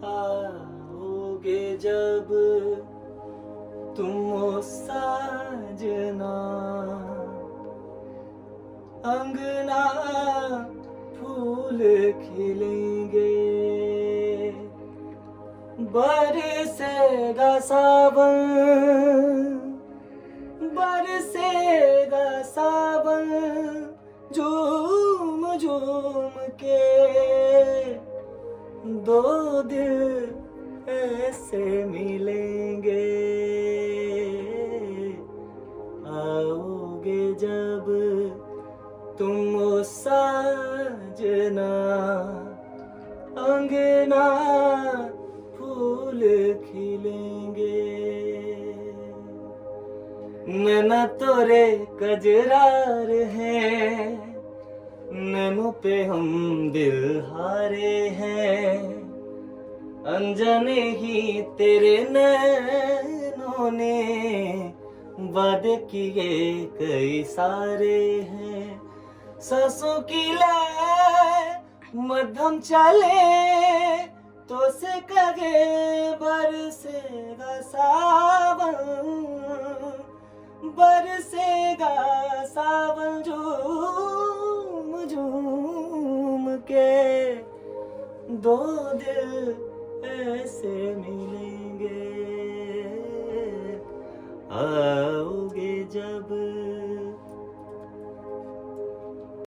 आओगे जब तुम ओ साजना, अंगना फूल खिलेंगे, बरसेगा सावन, बरसेगा सावन, झूम झूम के दो दिल ऐसे मिलेंगे। आओगे जब तुम ओ साजना, अंगना फूल खिलेंगे। नैना तोरे कजरार हैं, नैनों पे हम दिल हारे हैं, अनजाने ही तेरे नैनों ने वादे किए कई सारे हैं। सांसों की लय मध्यम चले तो से कहे बरसेगा सावन, बरसेगा सावन, झूम झूम के दो दिल ऐसे मिलेंगे। आओगे जब